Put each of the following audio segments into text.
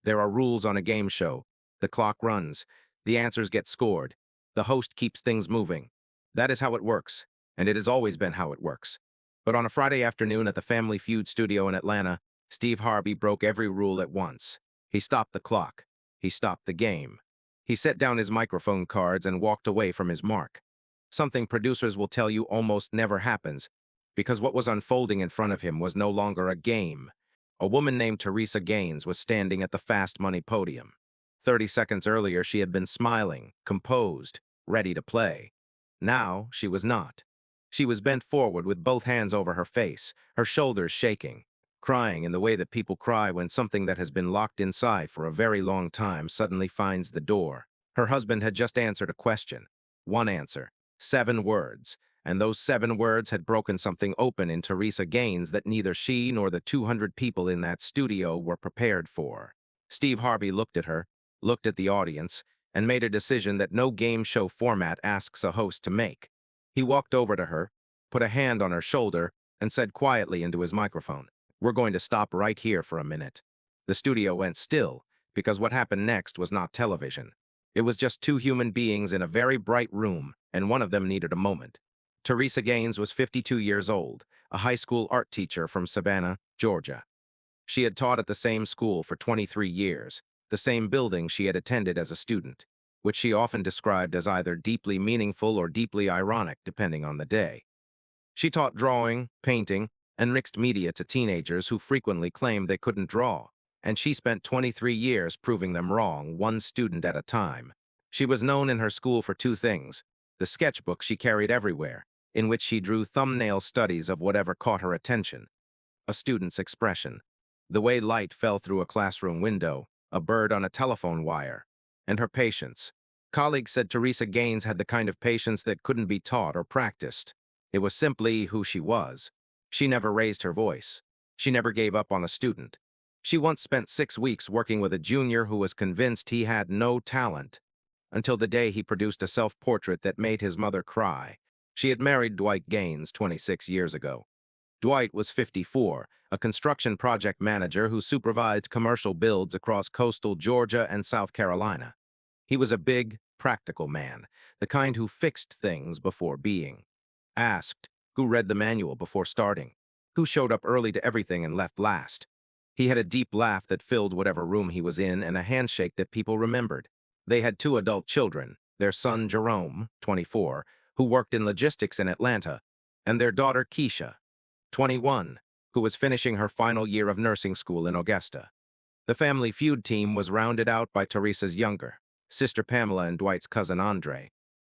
There are rules on a game show. The clock runs. The answers get scored. The host keeps things moving. That is how it works, and it has always been how it works. But on a Friday afternoon at the Family Feud studio in Atlanta, Steve Harvey broke every rule at once. He stopped the clock. He stopped the game. He set down his microphone cards and walked away from his mark. Something producers will tell you almost never happens, because what was unfolding in front of him was no longer a game. A woman named Teresa Gaines was standing at the Fast Money podium. 30 seconds earlier, she had been smiling, composed, ready to play. Now, she was not. She was bent forward with both hands over her face, her shoulders shaking, crying in the way that people cry when something that has been locked inside for a very long time suddenly finds the door. Her husband had just answered a question. One answer, 7 words, and those 7 words had broken something open in Teresa Gaines that neither she nor the 200 people in that studio were prepared for. Steve Harvey looked at her, looked at the audience, and made a decision that no game show format asks a host to make. He walked over to her, put a hand on her shoulder, and said quietly into his microphone, "We're going to stop right here for a minute." The studio went still, because what happened next was not television. It was just 2 human beings in a very bright room, and one of them needed a moment. Teresa Gaines was 52 years old, a high school art teacher from Savannah, Georgia. She had taught at the same school for 23 years, the same building she had attended as a student, which she often described as either deeply meaningful or deeply ironic, depending on the day. She taught drawing, painting, and mixed media to teenagers who frequently claimed they couldn't draw, and she spent 23 years proving them wrong, one student at a time. She was known in her school for 2 things: the sketchbook she carried everywhere, in which she drew thumbnail studies of whatever caught her attention, a student's expression, the way light fell through a classroom window, a bird on a telephone wire, and her patience. Colleagues said Teresa Gaines had the kind of patience that couldn't be taught or practiced. It was simply who she was. She never raised her voice. She never gave up on a student. She once spent 6 weeks working with a junior who was convinced he had no talent, until the day he produced a self-portrait that made his mother cry. She had married Dwight Gaines 26 years ago. Dwight was 54, a construction project manager who supervised commercial builds across coastal Georgia and South Carolina. He was a big, practical man, the kind who fixed things before being. Asked, who read the manual before starting, who showed up early to everything and left last. He had a deep laugh that filled whatever room he was in and a handshake that people remembered. They had 2 adult children, their son Jerome, 24, who worked in logistics in Atlanta, and their daughter Keisha, 21, who was finishing her final year of nursing school in Augusta. The Family Feud team was rounded out by Teresa's younger sister Pamela and Dwight's cousin Andre.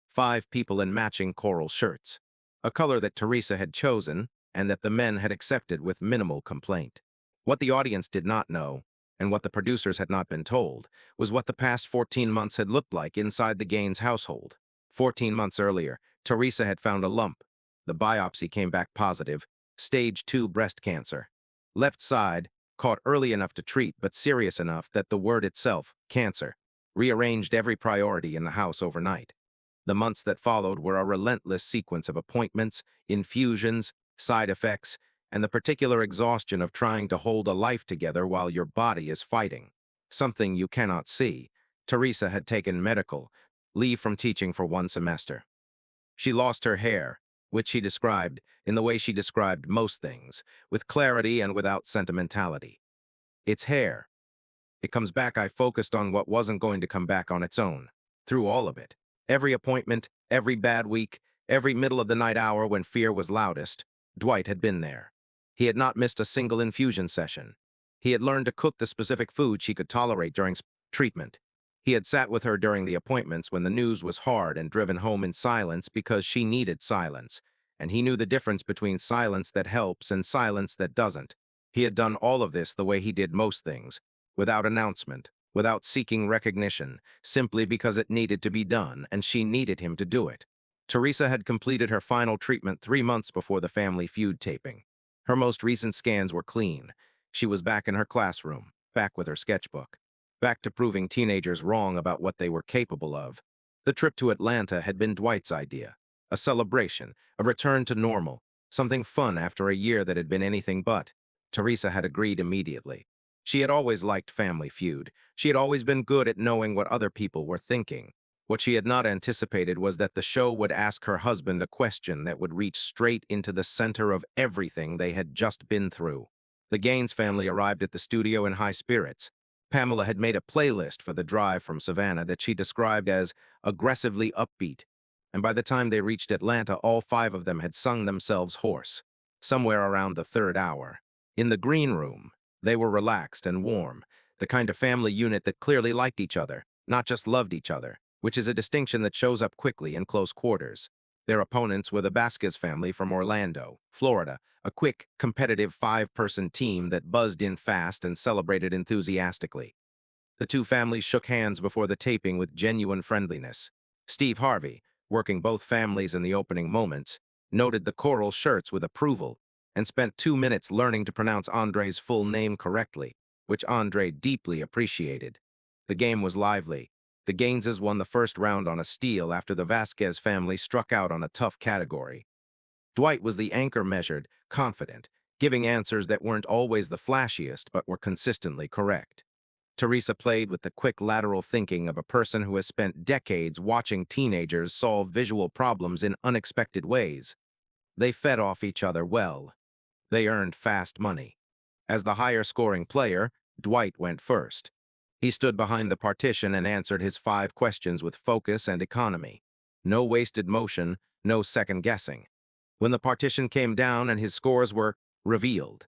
5 people in matching coral shirts, a color that Teresa had chosen and that the men had accepted with minimal complaint. What the audience did not know, and what the producers had not been told, was what the past 14 months had looked like inside the Gaines household. 14 months earlier, Teresa had found a lump. The biopsy came back positive, stage 2 breast cancer. Left side, caught early enough to treat but serious enough that the word itself, cancer, rearranged every priority in the house overnight. The months that followed were a relentless sequence of appointments, infusions, side effects, and the particular exhaustion of trying to hold a life together while your body is fighting something you cannot see. Teresa had taken medical leave from teaching for 1 semester. She lost her hair, which she described in the way she described most things, with clarity and without sentimentality. It's hair. It comes back. I focused on what wasn't going to come back on its own, through all of it. Every appointment, every bad week, every middle of the night hour when fear was loudest, Dwight had been there. He had not missed a single infusion session. He had learned to cook the specific food she could tolerate during treatment. He had sat with her during the appointments when the news was hard and driven home in silence because she needed silence, and he knew the difference between silence that helps and silence that doesn't. He had done all of this the way he did most things, without announcement, without seeking recognition, simply because it needed to be done and she needed him to do it. Teresa had completed her final treatment 3 months before the Family Feud taping. Her most recent scans were clean. She was back in her classroom, back with her sketchbook, back to proving teenagers wrong about what they were capable of. The trip to Atlanta had been Dwight's idea, a celebration, a return to normal, something fun after a year that had been anything but. Teresa had agreed immediately. She had always liked Family Feud. She had always been good at knowing what other people were thinking. What she had not anticipated was that the show would ask her husband a question that would reach straight into the center of everything they had just been through. The Gaines family arrived at the studio in high spirits. Pamela had made a playlist for the drive from Savannah that she described as aggressively upbeat, and by the time they reached Atlanta, all five of them had sung themselves hoarse, somewhere around the third hour. In the green room, they were relaxed and warm, the kind of family unit that clearly liked each other, not just loved each other, which is a distinction that shows up quickly in close quarters. Their opponents were the Vasquez family from Orlando, Florida, a quick, competitive five-person team that buzzed in fast and celebrated enthusiastically. The two families shook hands before the taping with genuine friendliness. Steve Harvey, working both families in the opening moments, noted the coral shirts with approval and spent 2 minutes learning to pronounce Andre's full name correctly, which Andre deeply appreciated. The game was lively. The Gaineses won the first round on a steal after the Vasquez family struck out on a tough category. Dwight was the anchor, measured, confident, giving answers that weren't always the flashiest but were consistently correct. Teresa played with the quick lateral thinking of a person who has spent decades watching teenagers solve visual problems in unexpected ways. They fed off each other well. They earned fast money. As the higher-scoring player, Dwight went first. He stood behind the partition and answered his 5 questions with focus and economy. No wasted motion, no second-guessing. When the partition came down and his scores were revealed,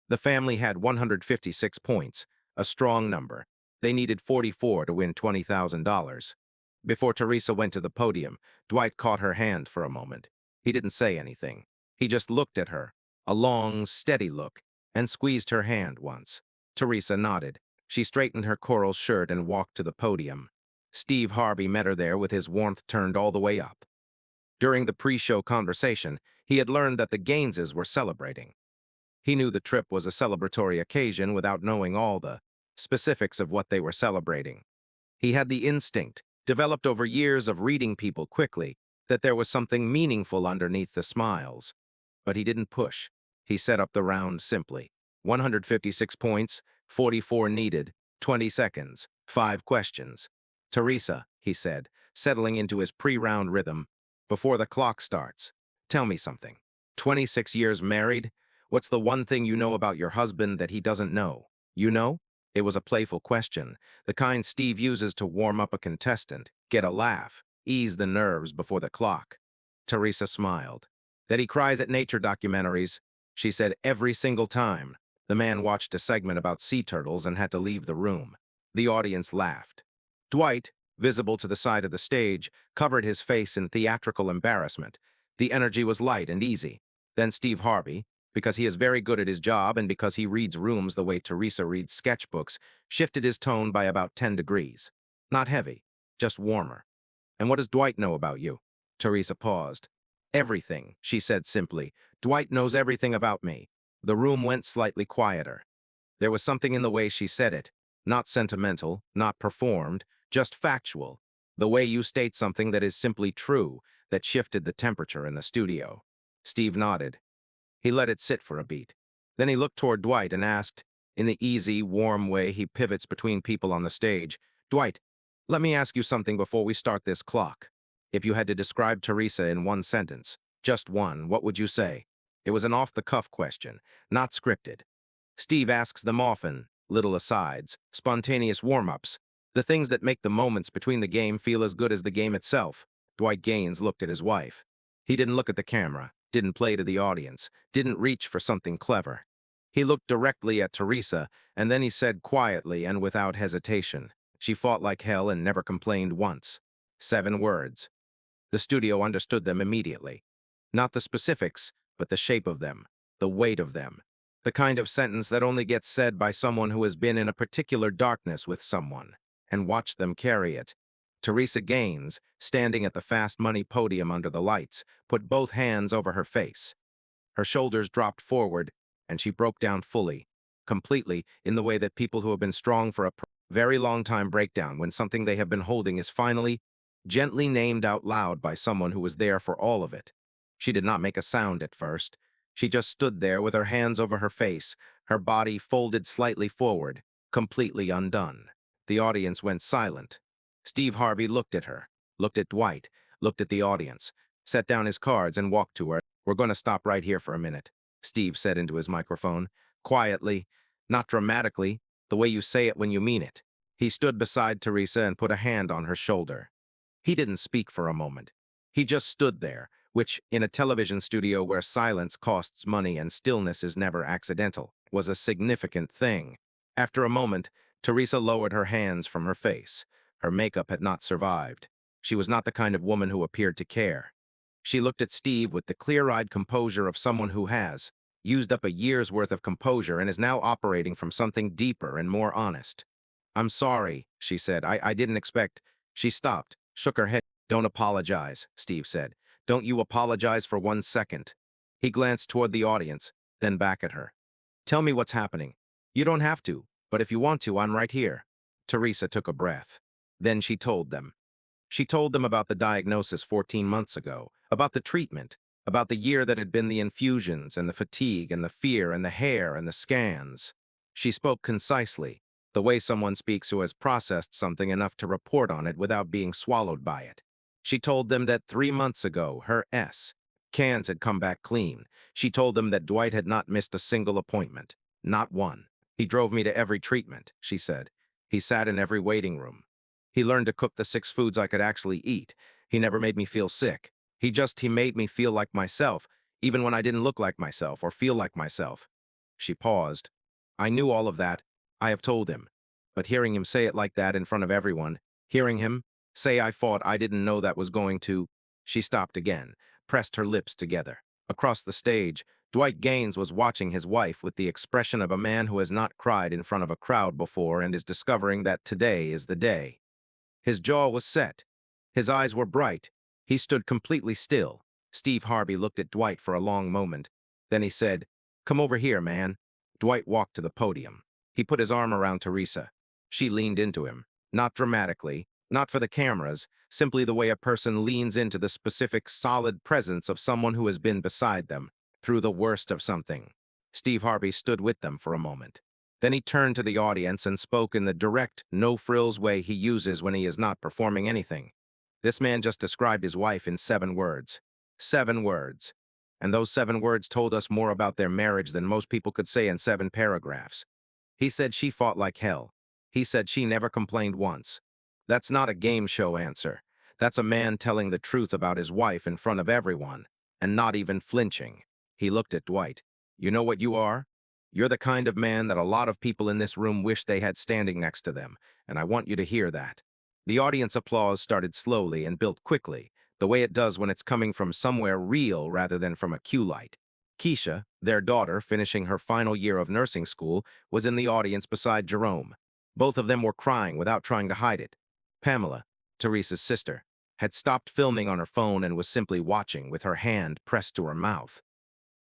the family had 156 points, a strong number. They needed 44 to win $20,000. Before Teresa went to the podium, Dwight caught her hand for a moment. He didn't say anything. He just looked at her, a long, steady look, and squeezed her hand once. Teresa nodded. She straightened her coral shirt and walked to the podium. Steve Harvey met her there with his warmth turned all the way up. During the pre-show conversation, he had learned that the Gaineses were celebrating. He knew the trip was a celebratory occasion without knowing all the specifics of what they were celebrating. He had the instinct, developed over years of reading people quickly, that there was something meaningful underneath the smiles. But he didn't push. He set up the round simply. 156 points, 44 needed, 20 seconds, 5 questions. Teresa, he said, settling into his pre-round rhythm, before the clock starts, tell me something. 26 years married? What's the one thing you know about your husband that he doesn't know? You know? It was a playful question, the kind Steve uses to warm up a contestant, get a laugh, ease the nerves before the clock. Teresa smiled. That he cries at nature documentaries, she said every single time. The man watched a segment about sea turtles and had to leave the room. The audience laughed. Dwight, visible to the side of the stage, covered his face in theatrical embarrassment. The energy was light and easy. Then Steve Harvey, because he is very good at his job and because he reads rooms the way Teresa reads sketchbooks, shifted his tone by about 10 degrees. Not heavy, just warmer. And what does Dwight know about you? Teresa paused. Everything, she said simply. Dwight knows everything about me. The room went slightly quieter. There was something in the way she said it. Not sentimental, not performed, just factual. The way you state something that is simply true, that shifted the temperature in the studio. Steve nodded. He let it sit for a beat. Then he looked toward Dwight and asked, in the easy, warm way he pivots between people on the stage, Dwight, let me ask you something before we start this clock. If you had to describe Teresa in one sentence, just one, what would you say? It was an off-the-cuff question, not scripted. Steve asks them often, little asides, spontaneous warm-ups, the things that make the moments between the game feel as good as the game itself. Dwight Gaines looked at his wife. He didn't look at the camera, didn't play to the audience, didn't reach for something clever. He looked directly at Teresa, and then he said quietly and without hesitation, she fought like hell and never complained once. 7 words. The studio understood them immediately. Not the specifics, but the shape of them, the weight of them. The kind of sentence that only gets said by someone who has been in a particular darkness with someone, and watched them carry it. Teresa Gaines, standing at the Fast Money podium under the lights, put both hands over her face. Her shoulders dropped forward, and she broke down fully, completely, in the way that people who have been strong for a very long time break down when something they have been holding is finally, gently named out loud by someone who was there for all of it. She did not make a sound at first. She just stood there with her hands over her face, her body folded slightly forward, completely undone. The audience went silent. Steve Harvey looked at her, looked at Dwight, looked at the audience, set down his cards and walked to her. "We're going to stop right here for a minute," Steve said into his microphone, quietly, not dramatically, the way you say it when you mean it. He stood beside Teresa and put a hand on her shoulder. He didn't speak for a moment. He just stood there, which, in a television studio where silence costs money and stillness is never accidental, was a significant thing. After a moment, Teresa lowered her hands from her face. Her makeup had not survived. She was not the kind of woman who appeared to care. She looked at Steve with the clear-eyed composure of someone who has used up a year's worth of composure and is now operating from something deeper and more honest. "I'm sorry," she said. I didn't expect." She stopped, shook her head. "Don't apologize," Steve said. "Don't you apologize for 1 second." He glanced toward the audience, then back at her. "Tell me what's happening. You don't have to, but if you want to, I'm right here." Teresa took a breath. Then she told them. She told them about the diagnosis 14 months ago, about the treatment, about the year that had been the infusions and the fatigue and the fear and the hair and the scans. She spoke concisely, the way someone speaks who has processed something enough to report on it without being swallowed by it. She told them that 3 months ago, her cans had come back clean. She told them that Dwight had not missed a single appointment. Not one. "He drove me to every treatment," she said. "He sat in every waiting room. He learned to cook the 6 foods I could actually eat. He never made me feel sick. He made me feel like myself, even when I didn't look like myself or feel like myself." She paused. "I knew all of that. I have told him. But hearing him say it like that in front of everyone, hearing him say I fought I didn't know that was going to—" She stopped again, pressed her lips together. Across the stage, Dwight Gaines was watching his wife with the expression of a man who has not cried in front of a crowd before and is discovering that today is the day. His jaw was set. His eyes were bright. He stood completely still. Steve Harvey looked at Dwight for a long moment. Then he said, "Come over here, man." Dwight walked to the podium. He put his arm around Teresa. She leaned into him, not dramatically, not for the cameras, simply the way a person leans into the specific, solid presence of someone who has been beside them, through the worst of something. Steve Harvey stood with them for a moment. Then he turned to the audience and spoke in the direct, no-frills way he uses when he is not performing anything. This man just described his wife in 7 words. 7 words. And those 7 words told us more about their marriage than most people could say in 7 paragraphs. He said she fought like hell. He said she never complained once. That's not a game show answer. That's a man telling the truth about his wife in front of everyone, and not even flinching. He looked at Dwight. "You know what you are? You're the kind of man that a lot of people in this room wish they had standing next to them, and I want you to hear that." The audience applause started slowly and built quickly, the way it does when it's coming from somewhere real rather than from a cue light. Keisha, their daughter, finishing her final year of nursing school, was in the audience beside Jerome. Both of them were crying without trying to hide it. Pamela, Teresa's sister, had stopped filming on her phone and was simply watching with her hand pressed to her mouth.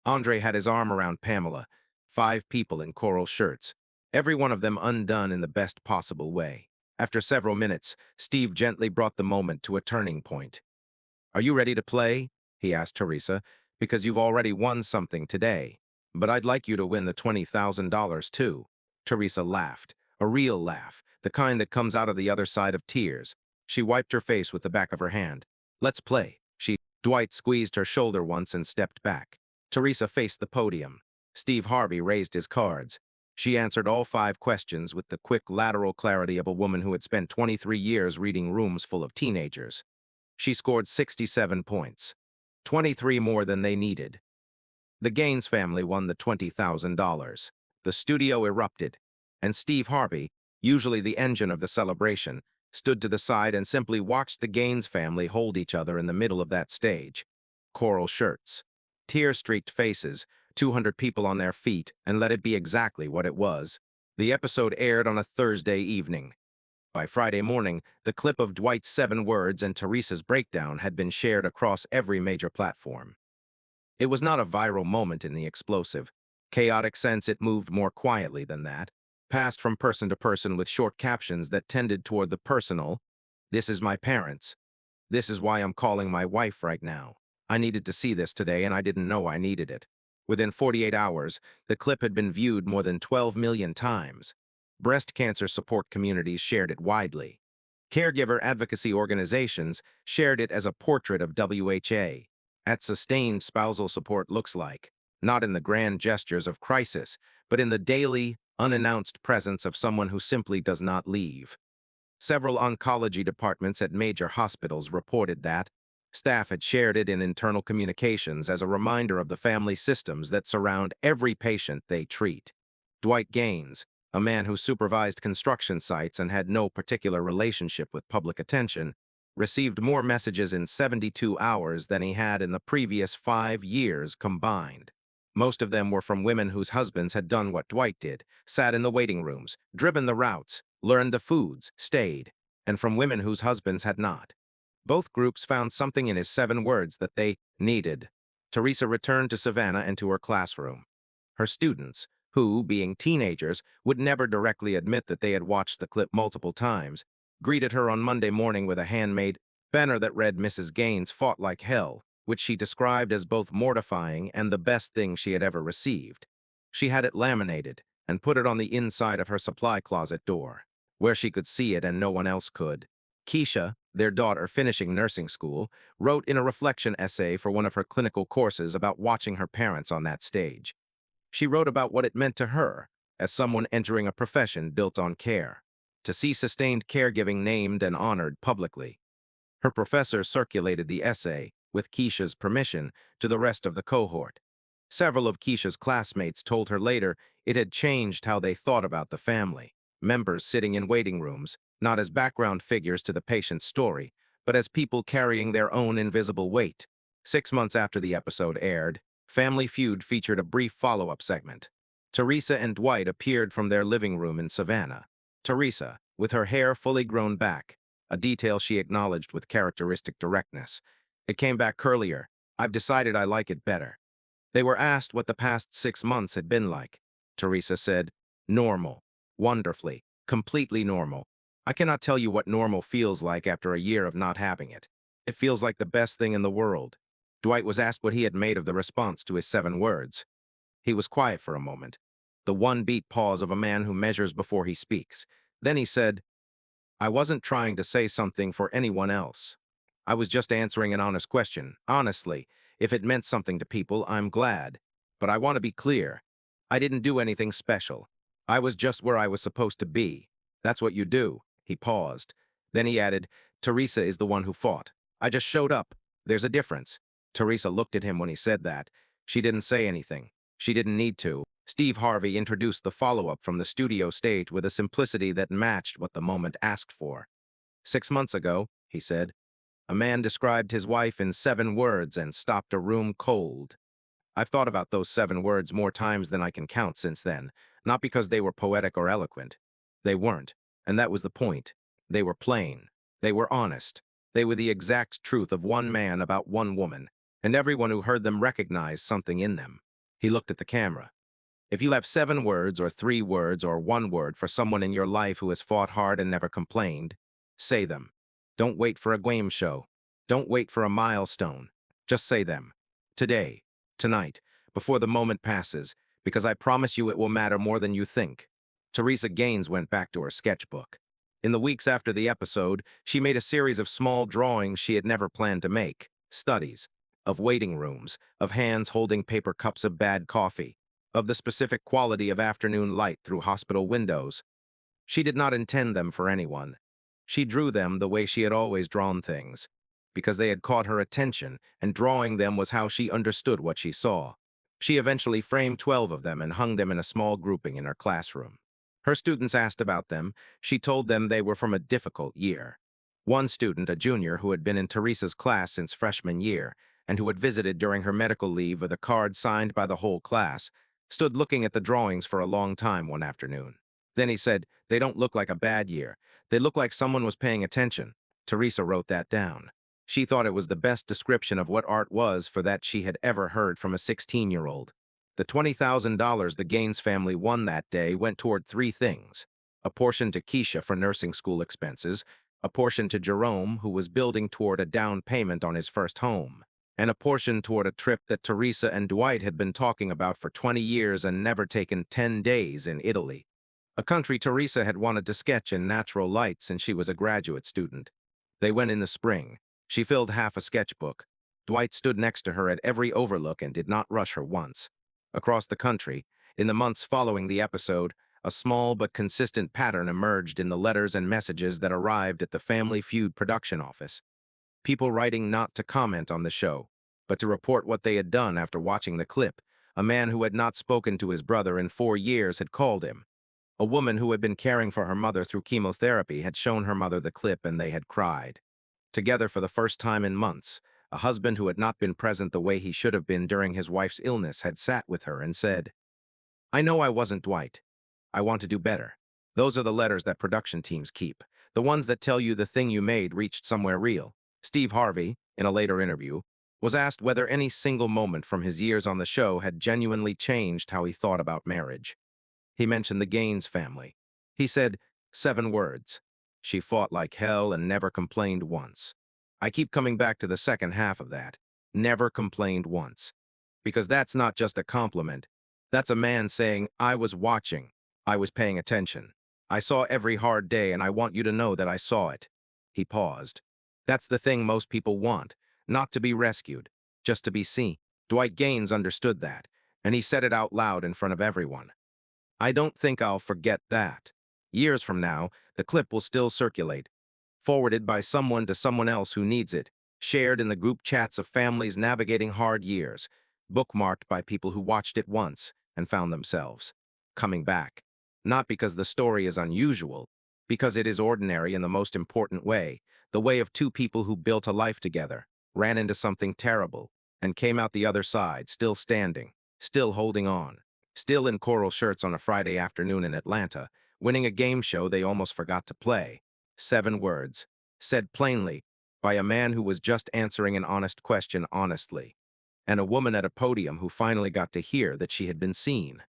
Andre had his arm around Pamela, 5 people in coral shirts, every one of them undone in the best possible way. After several minutes, Steve gently brought the moment to a turning point. "Are you ready to play?" he asked Teresa, "because you've already won something today. But I'd like you to win the $20,000 too." Teresa laughed, a real laugh, the kind that comes out of the other side of tears. She wiped her face with the back of her hand. "Let's play." Dwight squeezed her shoulder once and stepped back. Teresa faced the podium. Steve Harvey raised his cards. She answered all 5 questions with the quick lateral clarity of a woman who had spent 23 years reading rooms full of teenagers. She scored 67 points, 23 more than they needed. The Gaines family won the $20,000. The studio erupted, and Steve Harvey, usually the engine of the celebration, stood to the side and simply watched the Gaines family hold each other in the middle of that stage. Coral shirts, tear-streaked faces, 200 people on their feet, and let it be exactly what it was. The episode aired on a Thursday evening. By Friday morning, the clip of Dwight's 7 words and Teresa's breakdown had been shared across every major platform. It was not a viral moment in the explosive, chaotic sense. It moved more quietly than that, passed from person to person with short captions that tended toward the personal. "This is my parents. This is why I'm calling my wife right now. I needed to see this today and I didn't know I needed it." Within 48 hours, the clip had been viewed more than 12 million times. Breast cancer support communities shared it widely. Caregiver advocacy organizations shared it as a portrait of WHA at sustained spousal support looks like, not in the grand gestures of crisis, but in the daily, unannounced presence of someone who simply does not leave. Several oncology departments at major hospitals reported that staff had shared it in internal communications as a reminder of the family systems that surround every patient they treat. Dwight Gaines, a man who supervised construction sites and had no particular relationship with public attention, received more messages in 72 hours than he had in the previous 5 years combined. Most of them were from women whose husbands had done what Dwight did, sat in the waiting rooms, driven the routes, learned the foods, stayed, and from women whose husbands had not. Both groups found something in his 7 words that they needed. Teresa returned to Savannah and to her classroom. Her students, who, being teenagers, would never directly admit that they had watched the clip multiple times, greeted her on Monday morning with a handmade banner that read Mrs. Gaines fought like hell, which she described as both mortifying and the best thing she had ever received. She had it laminated and put it on the inside of her supply closet door, where she could see it and no one else could. Keisha, their daughter finishing nursing school, wrote in a reflection essay for one of her clinical courses about watching her parents on that stage. She wrote about what it meant to her, as someone entering a profession built on care, to see sustained caregiving named and honored publicly. Her professor circulated the essay, with Keisha's permission, to the rest of the cohort. Several of Keisha's classmates told her later it had changed how they thought about the family, members sitting in waiting rooms, not as background figures to the patient's story, but as people carrying their own invisible weight. 6 months after the episode aired, Family Feud featured a brief follow-up segment. Teresa and Dwight appeared from their living room in Savannah. Teresa, with her hair fully grown back, a detail she acknowledged with characteristic directness. It came back curlier. I've decided I like it better. They were asked what the past 6 months had been like. Teresa said, normal, wonderfully, completely normal. I cannot tell you what normal feels like after a year of not having it. It feels like the best thing in the world. Dwight was asked what he had made of the response to his 7 words. He was quiet for a moment, the one-beat pause of a man who measures before he speaks. Then he said, I wasn't trying to say something for anyone else. I was just answering an honest question. Honestly, if it meant something to people, I'm glad. But I want to be clear. I didn't do anything special. I was just where I was supposed to be. That's what you do. He paused. Then he added, Teresa is the one who fought. I just showed up. There's a difference. Teresa looked at him when he said that. She didn't say anything. She didn't need to. Steve Harvey introduced the follow-up from the studio stage with a simplicity that matched what the moment asked for. 6 months ago, he said, a man described his wife in 7 words and stopped a room cold. I've thought about those 7 words more times than I can count since then, not because they were poetic or eloquent. They weren't, and that was the point. They were plain. They were honest. They were the exact truth of one man about one woman, and everyone who heard them recognized something in them. He looked at the camera. If you have 7 words or 3 words or 1 word for someone in your life who has fought hard and never complained, say them. Don't wait for a game show. Don't wait for a milestone. Just say them. Today, tonight, before the moment passes, because I promise you it will matter more than you think. Teresa Gaines went back to her sketchbook. In the weeks after the episode, she made a series of small drawings she had never planned to make, studies, of waiting rooms, of hands holding paper cups of bad coffee, of the specific quality of afternoon light through hospital windows. She did not intend them for anyone. She drew them the way she had always drawn things, because they had caught her attention, and drawing them was how she understood what she saw. She eventually framed 12 of them and hung them in a small grouping in her classroom. Her students asked about them. She told them they were from a difficult year. One student, a junior who had been in Teresa's class since freshman year, and who had visited during her medical leave with a card signed by the whole class, stood looking at the drawings for a long time one afternoon. Then he said, they don't look like a bad year. They look like someone was paying attention. Teresa wrote that down. She thought it was the best description of what art was for that she had ever heard from a 16-year-old. The $20,000 the Gaines family won that day went toward 3 things. A portion to Keisha for nursing school expenses, a portion to Jerome, who was building toward a down payment on his first home, and a portion toward a trip that Teresa and Dwight had been talking about for 20 years and never taken 10 days in Italy. A country Teresa had wanted to sketch in natural light since she was a graduate student. They went in the spring. She filled half a sketchbook. Dwight stood next to her at every overlook and did not rush her once. Across the country, in the months following the episode, a small but consistent pattern emerged in the letters and messages that arrived at the Family Feud production office. People writing not to comment on the show, but to report what they had done after watching the clip. A man who had not spoken to his brother in 4 years had called him. A woman who had been caring for her mother through chemotherapy had shown her mother the clip and they had cried. Together for the first time in months, a husband who had not been present the way he should have been during his wife's illness had sat with her and said, "I know I wasn't Dwight. I want to do better." Those are the letters that production teams keep, the ones that tell you the thing you made reached somewhere real. Steve Harvey, in a later interview, was asked whether any single moment from his years on the show had genuinely changed how he thought about marriage. He mentioned the Gaines family. He said, 7 words. She fought like hell and never complained once. I keep coming back to the second half of that. Never complained once. Because that's not just a compliment. That's a man saying, I was watching. I was paying attention. I saw every hard day and I want you to know that I saw it. He paused. That's the thing most people want. Not to be rescued. Just to be seen. Dwight Gaines understood that, and he said it out loud in front of everyone. I don't think I'll forget that. Years from now, the clip will still circulate, forwarded by someone to someone else who needs it, shared in the group chats of families navigating hard years, bookmarked by people who watched it once and found themselves coming back. Not because the story is unusual, because it is ordinary in the most important way, the way of two people who built a life together, ran into something terrible, and came out the other side, still standing, still holding on. Still in coral shirts on a Friday afternoon in Atlanta, winning a game show they almost forgot to play. 7 words, said plainly, by a man who was just answering an honest question honestly, and a woman at a podium who finally got to hear that she had been seen.